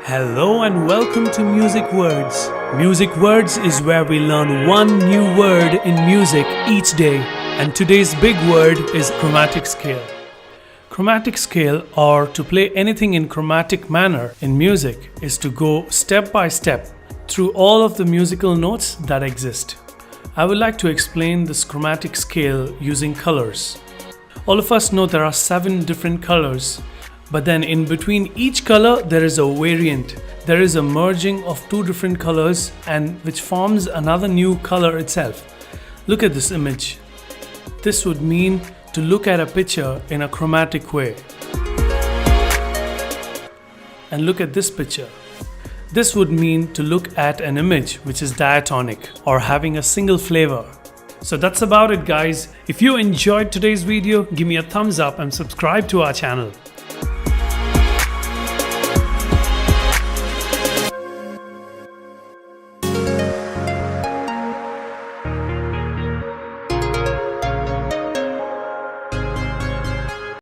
Hello and welcome to MusicWords. MusicWords is where we learn one new word in music each day, and today's big word is chromatic scale. Chromatic scale, or to play anything in chromatic manner in music, is to go step by step through all of the musical notes that exist. I would like to explain this chromatic scale using colors. All of us know there are 7 different colors. But then in between each color there is a variant. There is a merging of 2 different colors and which forms another new color itself. Look at this image. This would mean to look at a picture in a chromatic way. And look at this picture. This would mean to look at an image which is diatonic or having a single flavor. So that's about it, guys. If you enjoyed today's video, give me a thumbs up and subscribe to our channel.